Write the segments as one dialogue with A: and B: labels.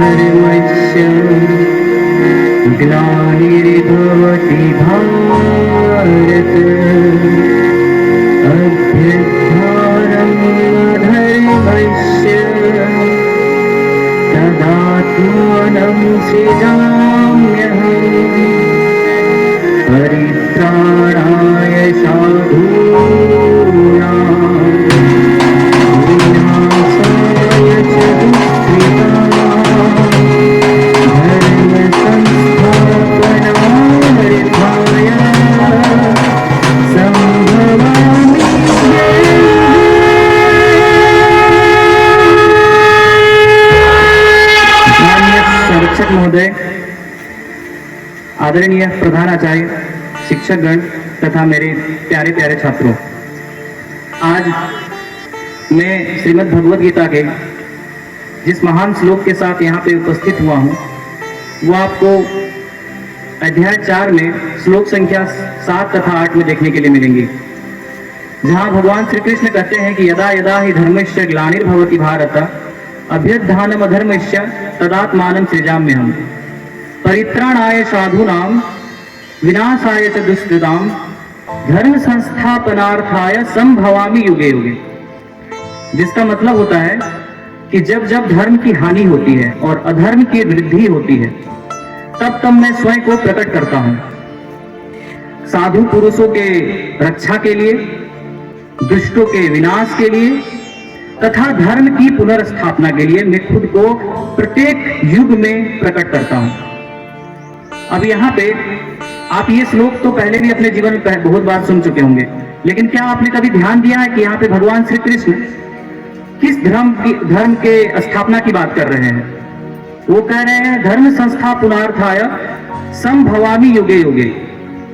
A: अधर्मस्य ग्लानिर्भवति भारत अभ्युत्थानमधर्मस्य तदात्मानं सृजाम्यहम् परित्राणाय साधूनां विनाशाय च दुष्कृतां धर्मसंस्थापनार्थाय संभवामि माननीय संरक्षक महोदय, आदरणीय प्रधानाचार्य, शिक्षकगण तथा मेरे प्यारे प्यारे छात्रों, आज मैं श्रीमद् भगवद गीता के जिस महान श्लोक के साथ यहाँ पे उपस्थित हुआ हूँ वो आपको अध्याय 4 में श्लोक संख्या 7 तथा 8 में देखने के लिए मिलेंगी, जहाँ भगवान श्री कृष्ण कहते हैं कि यदा यदा हि धर्मस्य ग्लानिर्भवति भारत अभ्युत्थानम् अधर्मस्य तदात्मानं सृजाम्यहम् परित्राणाय साधूनां विनाशाय च दुष्कृतां धर्म संस्थापनार्थाय संभवामि युगे युगे। जिसका मतलब होता है कि जब जब धर्म की हानि होती है और अधर्म की वृद्धि होती है तब तब मैं स्वयं को प्रकट करता हूं। साधु पुरुषों के रक्षा के लिए, दुष्टों के विनाश के लिए तथा धर्म की पुनर्स्थापना के लिए मैं खुद को प्रत्येक युग में प्रकट करता हूं। अब यहाँ पे आप ये श्लोक तो पहले भी अपने जीवन में बहुत बार सुन चुके होंगे, लेकिन क्या आपने कभी ध्यान दिया है कि यहाँ पे भगवान श्री कृष्ण किस धर्म के स्थापना की बात कर रहे हैं? वो कह रहे हैं धर्म संस्थापनार्थाय संभवामि युगे युगे।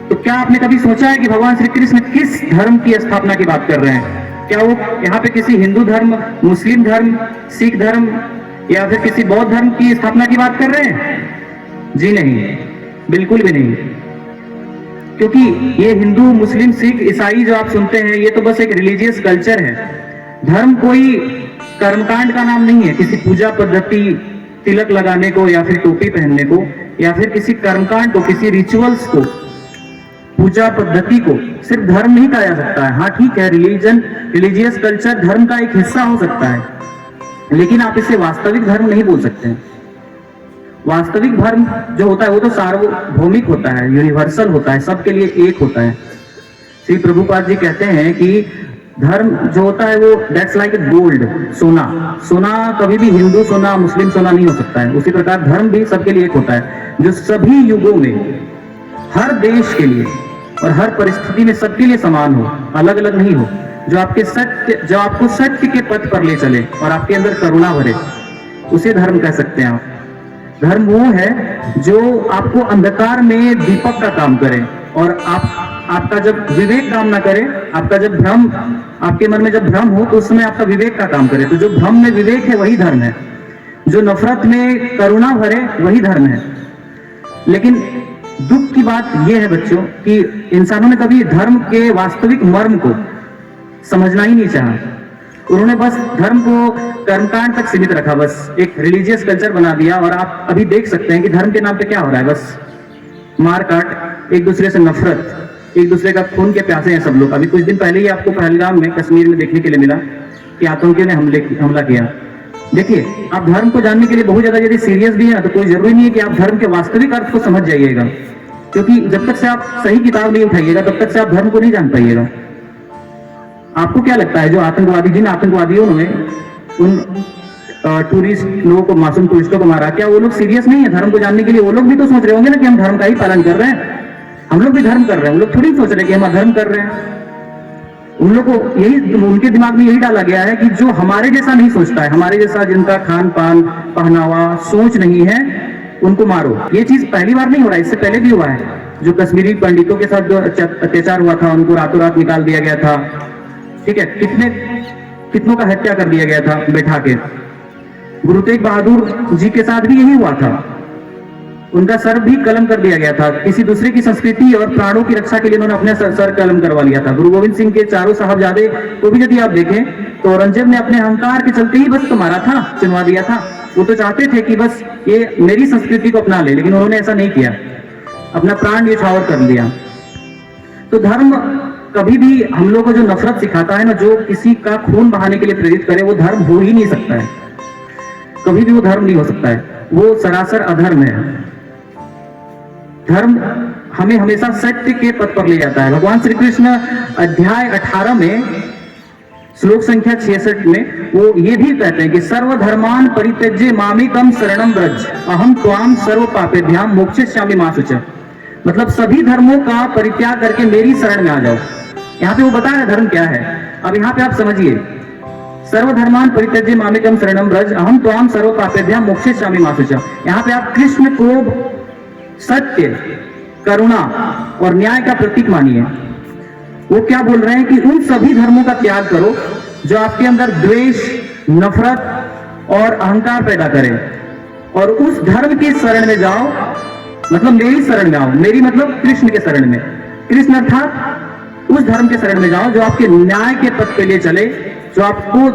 A: तो क्या आपने कभी सोचा है कि भगवान श्री कृष्ण किस धर्म की स्थापना की बात कर रहे हैं? क्या वो यहाँ पे किसी हिंदू धर्म, मुस्लिम धर्म, सिख धर्म या फिर किसी बौद्ध धर्म की स्थापना की बात कर रहे हैं? जी नहीं, बिल्कुल भी नहीं। क्योंकि ये हिंदू, मुस्लिम, सिख, ईसाई जो आप सुनते हैं ये तो बस एक रिलीजियस कल्चर है। धर्म कोई कर्मकांड का नाम नहीं है, किसी पूजा पद्धति, तिलक लगाने को या फिर टोपी पहनने को या फिर किसी कर्मकांड को, किसी रिचुअल्स को, पूजा पद्धति को सिर्फ धर्म नहीं कहा जा सकता है। हाँ ठीक है, रिलीजियस कल्चर धर्म का एक हिस्सा हो सकता है, लेकिन आप इसे वास्तविक धर्म नहीं बोल सकते हैं। वास्तविक धर्म जो होता है वो तो सार्वभौमिक होता है, यूनिवर्सल होता है, सबके लिए एक होता है। श्री प्रभुपाद जी कहते हैं कि धर्म जो होता है वो दैट्स लाइक ए गोल्ड, सोना। सोना कभी भी हिंदू सोना, मुस्लिम सोना नहीं हो सकता है। उसी प्रकार धर्म भी सबके लिए एक होता है, जो सभी युगों में, हर देश के लिए और हर परिस्थिति में सबके लिए समान हो, अलग अलग नहीं हो, जो आपको सत्य के पथ पर ले चले और आपके अंदर करुणा भरे, उसे धर्म कह सकते हैं आप। धर्म वो है जो आपको अंधकार में दीपक का काम करे और आपका जब विवेक काम ना करे, आपका जब भ्रम, आपके मन में जब भ्रम हो तो उसमें आपका विवेक का काम करे। तो जो भ्रम में विवेक है वही धर्म है, जो नफरत में करुणा भरे वही धर्म है। लेकिन दुख की बात यह है बच्चों कि इंसानों ने कभी धर्म के वास्तविक मर्म को समझना ही नहीं चाहा। उन्होंने बस धर्म को कर्मकांड तक सीमित रखा, बस एक रिलीजियस कल्चर बना दिया। और आप अभी देख सकते हैं कि धर्म के नाम पे क्या हो रहा है, बस मार काट, एक दूसरे से नफरत, एक दूसरे का खून के प्यासे हैं सब लोग। अभी कुछ दिन पहले ही आपको पहलगाम में, कश्मीर में देखने के लिए मिला कि आतंकियों ने हमला किया। देखिए, आप धर्म को जानने के लिए बहुत ज्यादा यदि सीरियस भी है तो कोई जरूरी नहीं है कि आप धर्म के वास्तविक अर्थ को समझ जाइएगा, क्योंकि जब तक से आप सही किताब नहीं उठाइएगा तब तक से आप धर्म को नहीं जान पाइएगा। आपको क्या लगता है जो आतंकवादी, जिन आतंकवादियों ने उन टूरिस्ट लोगों को, मासूम टूरिस्टों को मारा, क्या वो लोग सीरियस नहीं है धर्म को जानने के लिए? वो लोग भी तो सोच रहे होंगे ना कि हम धर्म का ही पालन कर रहे हैं, हम लोग भी धर्म कर रहे हैं। वो लोग थोड़ी सोच रहे कि हम अधर्म कर रहे हैं। उन लोग को यही, उनके दिमाग में यही डाला गया है कि जो हमारे जैसा नहीं सोचता है, हमारे जैसा जिनका खान पान, पहनावा, सोच नहीं है, उनको मारो। ये चीज पहली बार नहीं हो रहा है, इससे पहले भी हुआ है। जो कश्मीरी पंडितों के साथ जो अत्याचार हुआ था, उनको रातों रात निकाल दिया गया था, ठीक है, कितनों का हत्या कर दिया गया था बैठा के। गुरु तेग बहादुर जी के साथ भी यही हुआ था, उनका सर भी कलम कर दिया गया था। किसी दूसरे की संस्कृति और प्राणों की रक्षा के लिए उन्होंने अपने सर कलम करवा लिया था। गुरु गोविंद सिंह के चारों साहबजादे को भी यदि आप देखें तो औरंगजेब ने अपने अहंकार के चलते ही बस तो मारा था, चुनवा दिया था। वो तो चाहते थे कि बस ये मेरी संस्कृति को अपना ले, लेकिन उन्होंने ऐसा नहीं किया, अपना प्राण न्यौछावर कर लिया। तो धर्म कभी भी हम लोग को जो नफरत सिखाता है ना, जो किसी का खून बहाने के लिए प्रेरित करे, वो धर्म हो ही नहीं सकता है, कभी भी वो धर्म नहीं हो सकता है, वो सरासर अधर्म है। धर्म हमें हमेशा सत्य के पथ पर ले जाता है। भगवान श्री कृष्ण अध्याय 18 में श्लोक संख्या 66 में वो ये भी कहते हैं कि सर्वधर्मान परित्यज्य मामेकम शरणं व्रज अहम त्वाम सर्व पापेभ्याम मोक्षयिष्यामि मा शुचः। मतलब सभी धर्मों का परित्याग करके मेरी शरण में आ जाओ। यहाँ पे वो बता रहे धर्म क्या है। अब यहाँ पे आप समझिए, सर्वधर्मान परित्यज्य मामेकम शरणं व्रज अहम त्वाम सर्व पापेभ्याम मोक्षयिष्यामि मा शुचः। यहाँ पे आप कृष्ण को सत्य, करुणा और न्याय का प्रतीक मानिए। वो क्या बोल रहे हैं कि उन सभी धर्मों का त्याग करो जो आपके अंदर द्वेष, नफरत और अहंकार पैदा करे, और उस धर्म की शरण में जाओ, मतलब मेरी शरण में आओ। मेरी मतलब कृष्ण के शरण में, कृष्ण अर्थात उस धर्म के शरण में जाओ जो आपके न्याय के पथ पे ले चले, जो आपको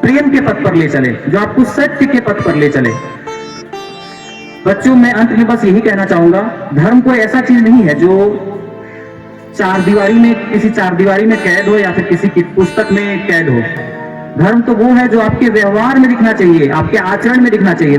A: प्रेम के पथ पर ले चले, जो आपको सत्य के पथ पर ले चले। बच्चों, मैं अंत में बस यही कहना चाहूंगा, धर्म कोई ऐसा चीज नहीं है जो चार दीवारी में, किसी चार दीवारी में कैद हो या फिर किसी की पुस्तक में कैद हो। धर्म तो वो है जो आपके व्यवहार में दिखना चाहिए, आपके आचरण में दिखना चाहिए।